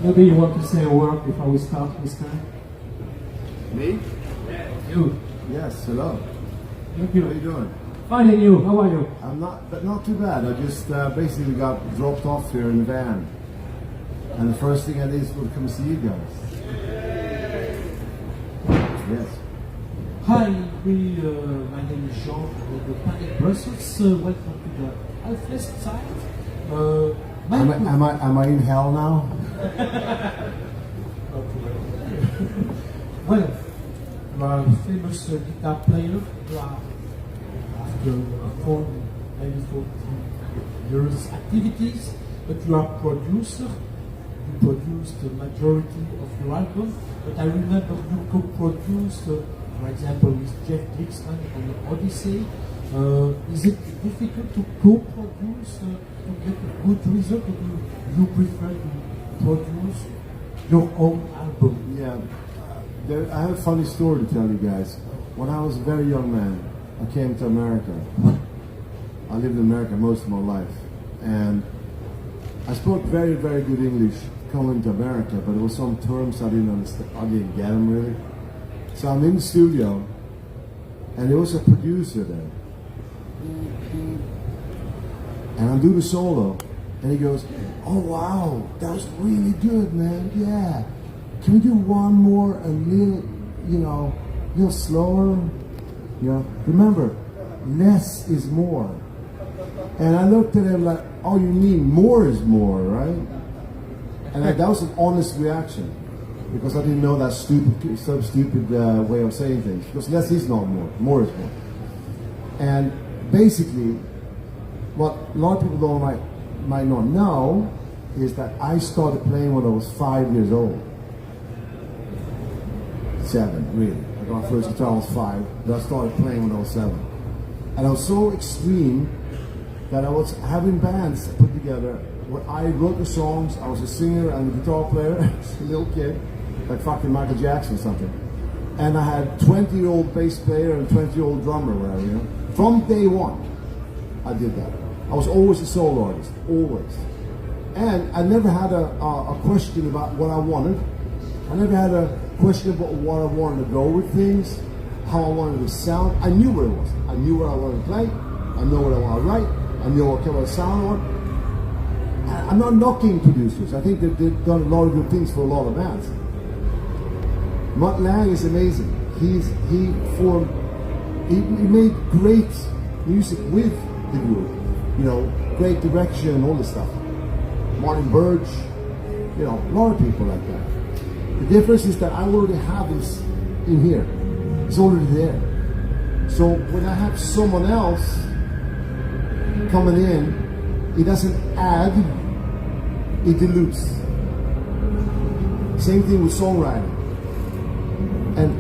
Maybe you want to say a word before we start, Mr. Me? You. Yes, hello. Thank you. How are you doing? Fine, and you? How are you? I'm not too bad. I just basically got dropped off here in the van. And the first thing I did is to come see you guys. Yes. Hi, my name is Jean of the Planet Brussels. Welcome to the hellfest site. Am I in hell now? Well, you are a famous guitar player. You are, after 40 years activities, but you are producer. You produced the majority of your album, but I remember you co-produced, for example, with Jeff Dixon on the Odyssey. Is it difficult to co-produce to get a good result, or do you prefer to produce your own album? Yeah. I have a funny story to tell you guys. When I was a very young man, I came to America. I lived in America most of my life, and I spoke very, very good English coming to America, but there were some terms I didn't understand. I didn't get them really. So I'm in the studio, and there was a producer there, and I do the solo, and he goes, "Oh wow, that was really good, man. Yeah. Can we do one more, a little, little slower? Remember, less is more." And I looked at him like, "Oh, you mean more is more, right?" And that was an honest reaction, because I didn't know that stupid way of saying things. Because less is not more is more. And basically, what a lot of people might not know is that I started playing when I was 5 years old. 7, really. I got my first guitar when I was 5, but I started playing when I was 7. And I was so extreme that I was having bands put together where I wrote the songs, I was a singer and a guitar player, a little kid, like fucking Michael Jackson or something. And I had 20-year-old bass player and 20-year-old drummer, whatever, From day one, I did that. I was always a solo artist, always. And I never had a question about what I wanted. I never had a question about what I wanted to go with things, how I wanted to sound. I knew where it was. I knew what I wanted to play. I know what I want to write. I know what kind of sound I want. I'm not knocking producers. I think that they've done a lot of good things for a lot of bands. Mutt Lange is amazing. He made great music with the group. Great direction and all this stuff. Martin Birch, a lot of people like that. The difference is that I already have this in here. It's already there. So when I have someone else coming in, it doesn't add, it dilutes. Same thing with songwriting. And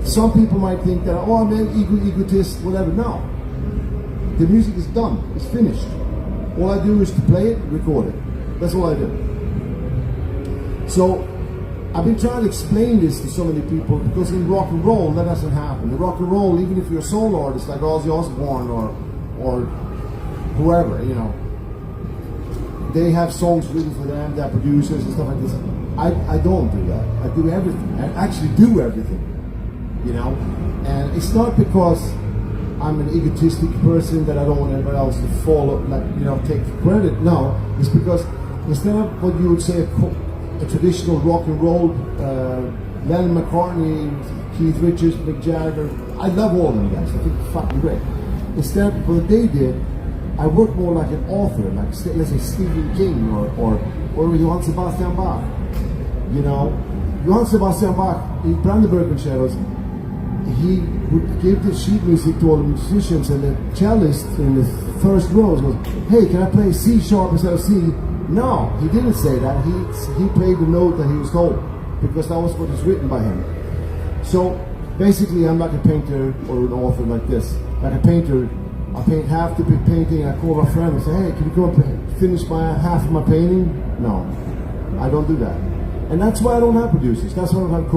some people might think that, oh, I'm an egotist, whatever. No. The music is done. It's finished. All I do is to play it, record it. That's all I do. So I've been trying to explain this to so many people, because in rock and roll that doesn't happen. In rock and roll, even if you're a solo artist like Ozzy Osbourne or whoever, they have songs written for them, they're producers and stuff like this. I don't do that. I do everything. I actually do everything. And it's not because I'm an egotistic person that I don't want anybody else to follow, take credit. No, it's because instead of what you would say a traditional rock and roll, Lennon McCartney, Keith Richards, Mick Jagger, I love all of them guys. I think they're fucking great. Instead of what they did, I work more like an author, like let's say Stephen King or Johann Sebastian Bach. Johann Sebastian Bach in Brandenburg Shadows, he would give the sheet music to all the musicians, and the cellist in the first row goes, "Hey, can I play C sharp instead of C?" No, he didn't say that. He played the note that he was told, because that was what was written by him. So basically, I'm like a painter or an author like this. Like a painter, I paint half the painting, I call my friend and say, "Hey, can you come and finish my half of my painting?" No, I don't do that. And that's why I don't have producers. That's why I don't have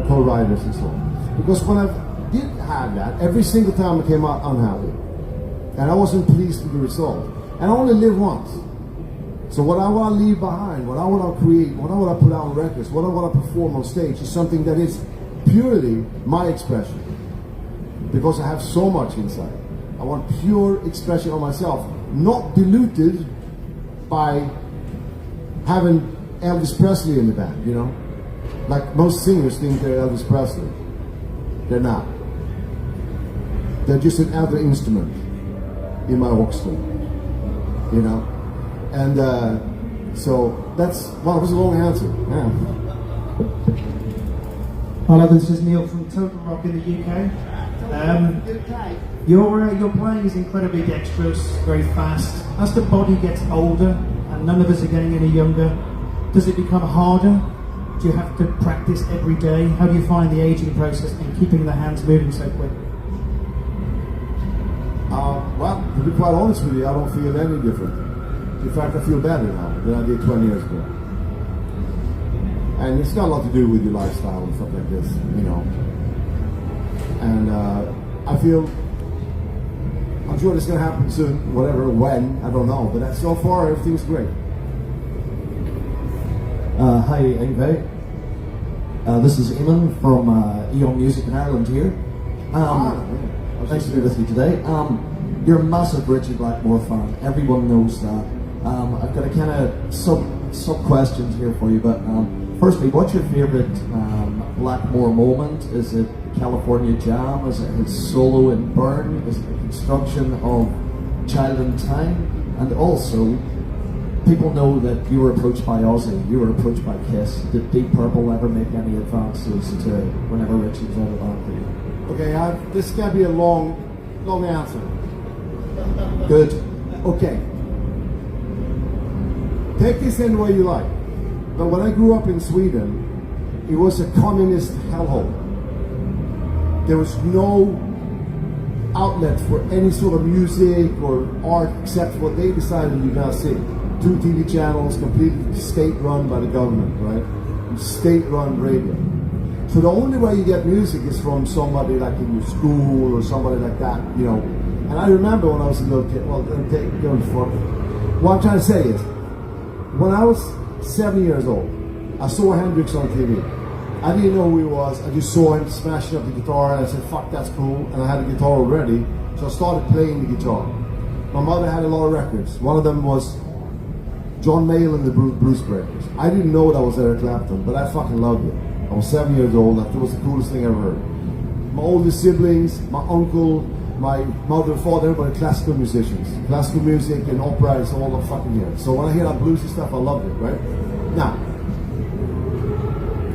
co-writers and so on. Because when I did have that, every single time I came out unhappy. And I wasn't pleased with the result. And I only live once. So what I want to leave behind, what I want to create, what I want to put out on records, what I want to perform on stage is something that is purely my expression. Because I have so much inside. I want pure expression of myself, not diluted by having Elvis Presley in the band, you know? Like most singers think they're Elvis Presley. They're not. They're just another instrument in my orchestra, you know? And so that's, wow, that was a long answer. Yeah. Hello, this is Neil from Total Rock in the UK. Your playing is incredibly dexterous, very fast. As the body gets older, and none of us are getting any younger, does it become harder? Do you have to practice every day? How do you find the aging process and keeping the hands moving so quick? Well, to be quite honest with you, I don't feel any different. In fact, I feel better now than I did 20 years ago. And it's got a lot to do with your lifestyle and stuff like this, you know. And I feel, I'm sure it's going to happen soon, whatever, when, I don't know. But so far, everything's great. Hi, Yngwie. This is Eamon from Eon Music in Ireland here. Nice to be with you today. You're a massive Richie Blackmore fan. Everyone knows that. I've got a kind of sub questions here for you. But firstly, what's your favourite Blackmore moment? Is it California Jam? Is it his solo in Burn? Is it the construction of Child in Time? And also, people know that you were approached by Ozzy, you were approached by Kiss. Did Deep Purple ever make any advances to whenever Richie was out of band for you? Okay, this is going to be a long answer. Good. Okay. Take this any way you like. But when I grew up in Sweden, it was a communist hellhole. There was no outlet for any sort of music or art except what they decided you're going to see. 2 TV channels, completely state-run by the government, right? State-run radio. So the only way you get music is from somebody like in your school or somebody like that, you know. And I remember when I was a little kid, well, what I'm trying to say is, when I was 7 years old, I saw Hendrix on TV. I didn't know who he was, I just saw him smashing up the guitar and I said, fuck, that's cool. And I had a guitar already, so I started playing the guitar. My mother had a lot of records. One of them was John Mayall and the Blues Breakers. I didn't know that was Eric Clapton, but I fucking loved it. I was 7 years old, and I thought it was the coolest thing I ever heard. My older siblings, my uncle, my mother, father, everybody classical musicians. Classical music and opera is all I'm fucking here. So when I hear that bluesy stuff, I loved it, right? Now,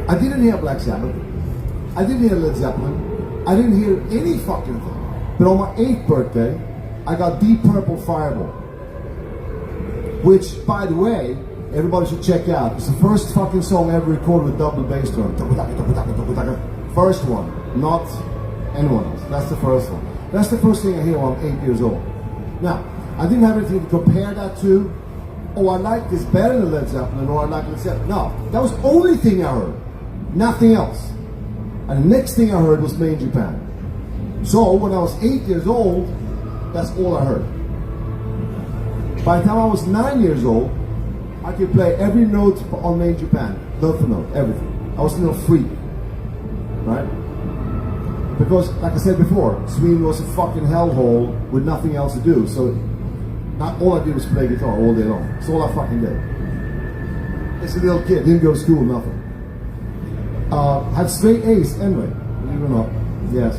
I didn't hear Black Sabbath. I didn't hear Led Zeppelin. I didn't hear any fucking thing. But on my 8th birthday, I got Deep Purple Fireball. Which, by the way, everybody should check out. It's the first fucking song ever recorded with double bass drum. First one, not anyone else. That's the first one. That's the first thing I hear when I'm 8 years old. Now, I didn't have anything to compare that to. Oh, I like this better than Led Zeppelin, or I like Led Zeppelin. No, that was the only thing I heard. Nothing else. And the next thing I heard was Made in Japan. So, when I was 8 years old, that's all I heard. By the time I was 9 years old, I could play every note on Made in Japan, note for note, everything. I was a little freak, right? Because, like I said before, Sweden was a fucking hellhole with nothing else to do. So, not all I did was play guitar all day long. That's all I fucking did. As a little kid, didn't go to school, nothing. Had straight A's anyway, believe it or not. Yes.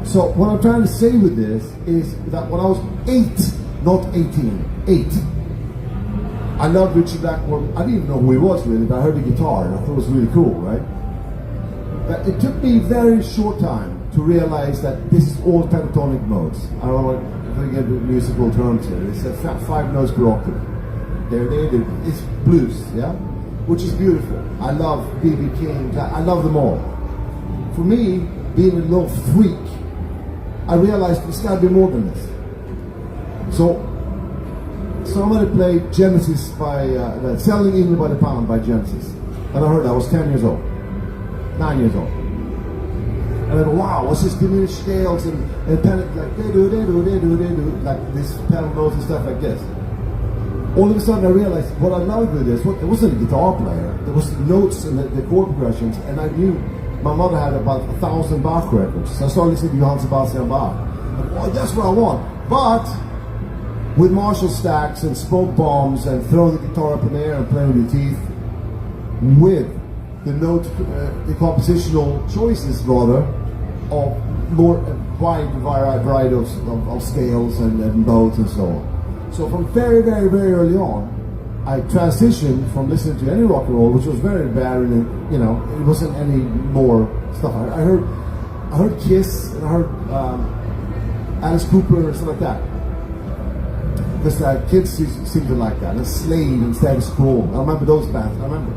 So what I'm trying to say with this is that when I was 8, not 18, 8, I loved Richie Blackmore. I didn't even know who he was really, but I heard the guitar and I thought it was really cool, right? But it took me a very short time to realize that this is all pentatonic modes. I don't know if I get the musical terms here. It's 5 notes per octave. It's blues, yeah? Which is beautiful. I love B.B. King, I love them all. For me, being a little freak, I realized it's gotta be more than this. So I'm gonna play Genesis by, Selling Yngwie by the Pound by Genesis. And I heard that, I was 10 years old. 9 years old. And I go, wow, what's this diminished scales and pen, like they do, like this pedal notes and stuff like this. all of a sudden I realized what I loved with this, it wasn't a guitar player, there was the notes and the chord progressions, and I knew my mother had about 1,000 Bach records, so I started listening to Johann Sebastian Bach. Like, oh, that's what I want. But with Marshall stacks and smoke bombs and throwing the guitar up in the air and playing with your teeth, with the note, the compositional choices rather, of more wide variety of scales and notes and so on. So from very, very, very early on, I transitioned from listening to any rock and roll, which was very barren, and it wasn't any more stuff. I heard Kiss, and I heard Alice Cooper and stuff like that. Because kids seem to like that. And Slade and Status Quo. I remember those bands. I remember.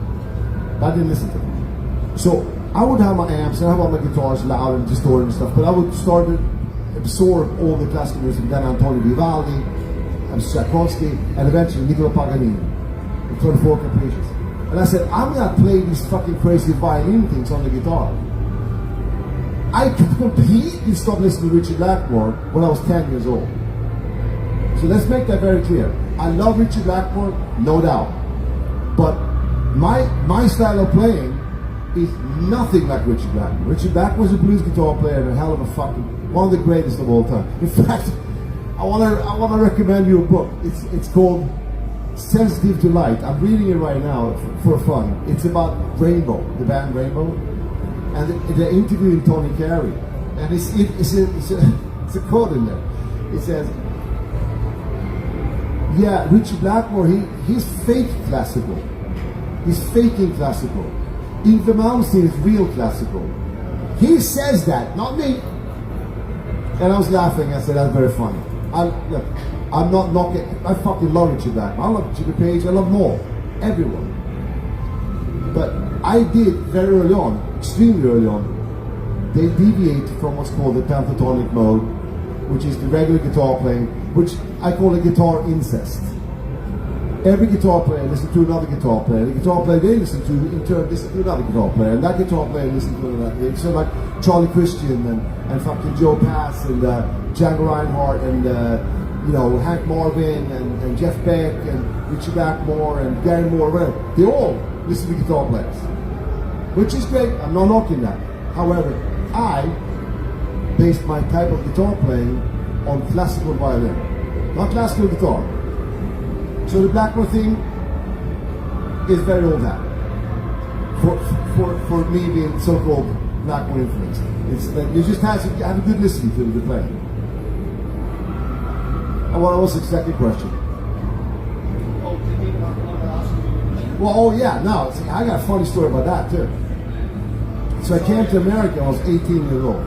But I didn't listen to them. So I would have my amps and I have all my guitars loud and distorted and stuff, but I would start to absorb all the classical music, then Antonio Vivaldi, and Tchaikovsky, and eventually Niccolo Paganini, and 24 Capricious. And I said, I'm gonna play these fucking crazy violin things on the guitar. I completely stopped listening to Richard Blackmore when I was 10 years old. So let's make that very clear. I love Richard Blackmore, no doubt. But my style of playing is nothing like Richard Blackmore. Richard Blackmore was a blues guitar player and a hell of a fucking, one of the greatest of all time. In fact, I wanna recommend you a book. It's called Sensitive to Light. I'm reading it right now for fun. It's about Rainbow, the band Rainbow, and they're interviewing Tony Carey, and it's a quote in there. It says, "Yeah, Richard Blackmore, he's fake classical. He's faking classical. Yngwie Malmsteen is real classical. He says that, not me." And I was laughing. I said, "That's very funny." I'm not knocking. I fucking love Richard Blackmore. I love Jimmy Page. I love them all, everyone. But I did very early on, extremely early on, they deviate from what's called the pentatonic mode, which is the regular guitar playing, which I call a guitar incest. Every guitar player listens to another guitar player. The guitar player they listen to, in turn, listen to another guitar player, and that guitar player listens to another. So like Charlie Christian and fucking Joe Pass and Django Reinhardt and Hank Marvin and Jeff Beck and Richie Blackmore and Gary Moore, whatever. They all listen to guitar players, which is great. I'm not knocking that. However, I based my type of guitar playing on classical violin, not classical guitar. So the Blackmore thing is very old hat for me being so-called Blackmore influenced. It's that you just have a good listening to the playing. And what was the second question? Well, oh yeah, no, see, I got a funny story about that too. So I came to America when I was 18 years old,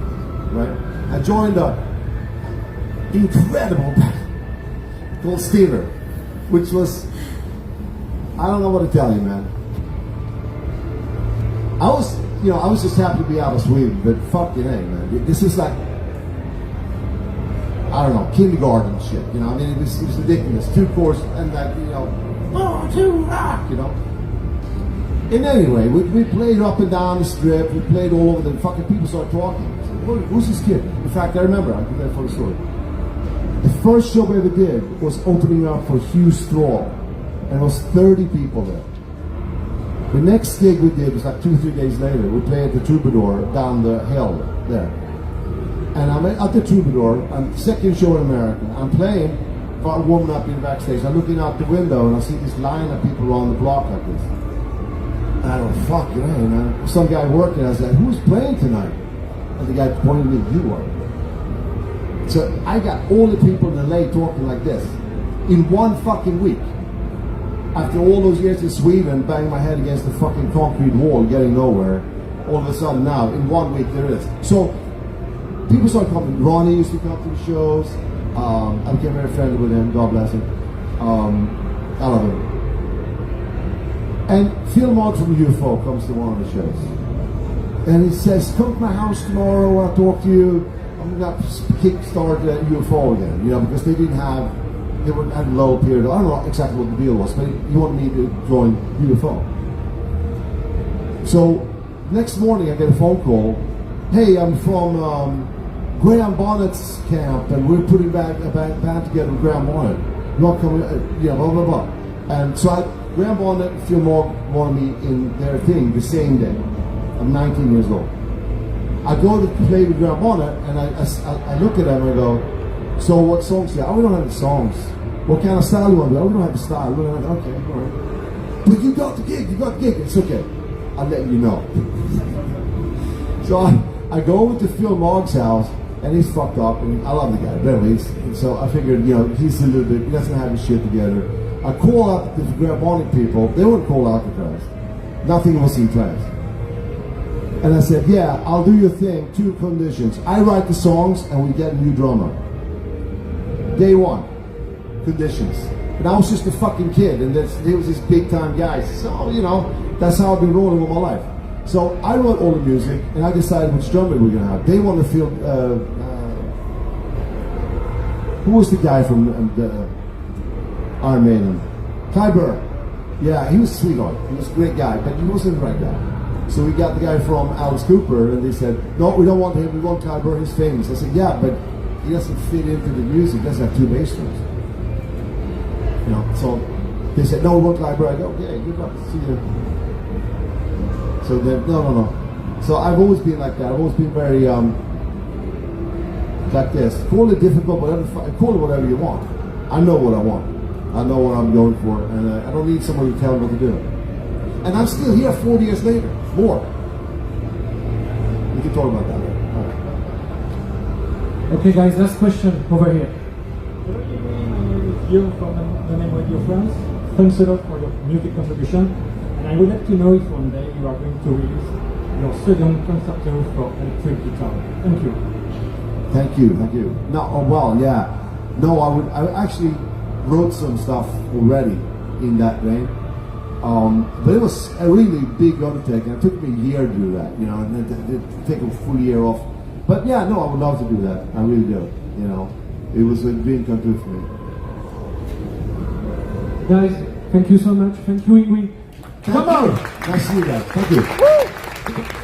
right? I joined a incredible band called Stever, which was, I don't know what to tell you, man. I was just happy to be out of Sweden, but fucking hey, man. This is like, I don't know, kindergarten shit, I mean, it was ridiculous. 2 chords and like, to rock, And anyway, we played up and down the strip, we played all over, the fucking people started talking. I said, who's this kid? In fact, I remember, I'll give that for the story. The first show we ever did was opening up for Hugh Straw, and it was 30 people there. The next gig we did was like 2-3 days later. We played at the Troubadour down the hill there. And I'm at the Troubadour, second show in America. I'm playing, warming up in the backstage. I'm looking out the window and I see this line of people around the block like this. And I go, fuck, man. Some guy working, I said, who's playing tonight? And the guy pointed at me, you are. So I got all the people in LA talking like this in one fucking week. After all those years in Sweden, banging my head against the fucking concrete wall, getting nowhere, all of a sudden now, in 1 week there is. So people started coming. Ronnie used to come to the shows. I became very friendly with him, God bless him. I love him. And Phil Mott from UFO comes to one of the shows. And he says, come to my house tomorrow, I'll talk to you. I'm going to kickstart UFO again, because they were at a low period. I don't know exactly what the deal was, but he wanted me to join UFO. So next morning I get a phone call. Hey, I'm from Graham Bonnet's camp, and we're putting back a band together with Graham Bonnet. Not coming, blah blah blah. And so Graham Bonnet and Phil Morgan wanted me in their thing the same day. I'm 19 years old. I go to play with Graham Bonnet and I look at them and I go, so what songs do you have? Oh, we don't have the songs. What kind of style do you want to do? Oh, we don't have the style. We don't have, okay, all right. But you got the gig, It's okay. I'll let you know. So I go over to Phil Morgan's house and he's fucked up and I love the guy, but anyways. And so I figured, he's a little bit, he doesn't have his shit together. I call out the Graham Bonnet people, they weren't called Alcatraz. Nothing was in place. And I said, yeah, I'll do your thing, 2 conditions. I write the songs and we get a new drummer. Day 1, conditions. And I was just a fucking kid and he was this big time guy. So, that's how I've been rolling all my life. So I wrote all the music and I decided which drummer we're going to have. They want to feel, who was the guy from Iron Maiden? Kai Burr. Yeah, he was a sweetheart. He was a great guy, but he wasn't the right guy. So we got the guy from Alice Cooper, and they said, no, we don't want him, we want Kai Burr, he's famous. I said, yeah, but he doesn't fit into the music, he doesn't have 2 bass strings. So they said, no, we want Kai Burr. I go, okay, good luck, see you. So then, no. So I've always been like that, I've always been very, like this. Call it difficult, call it whatever you want. I know what I want. I know what I'm going for, and I don't need someone to tell me what to do. And I'm still here 40 years later. More. We can talk about that. Right. Okay, guys, last question over here. You from the name of your friends. Thanks a lot for your music contribution. And I would like to know if one day you are going to release your second concerto for electric guitar. Thank you. Thank you. No, well, yeah. No, I actually wrote some stuff already in that vein. But it was a really big undertaking. It took me a year to do that, and take a full year off. But yeah, no, I would love to do that. I really do. It was a dream come true for me. Guys, thank you so much. Thank you, Yngwie. Come on! Nice to see you guys. Thank you.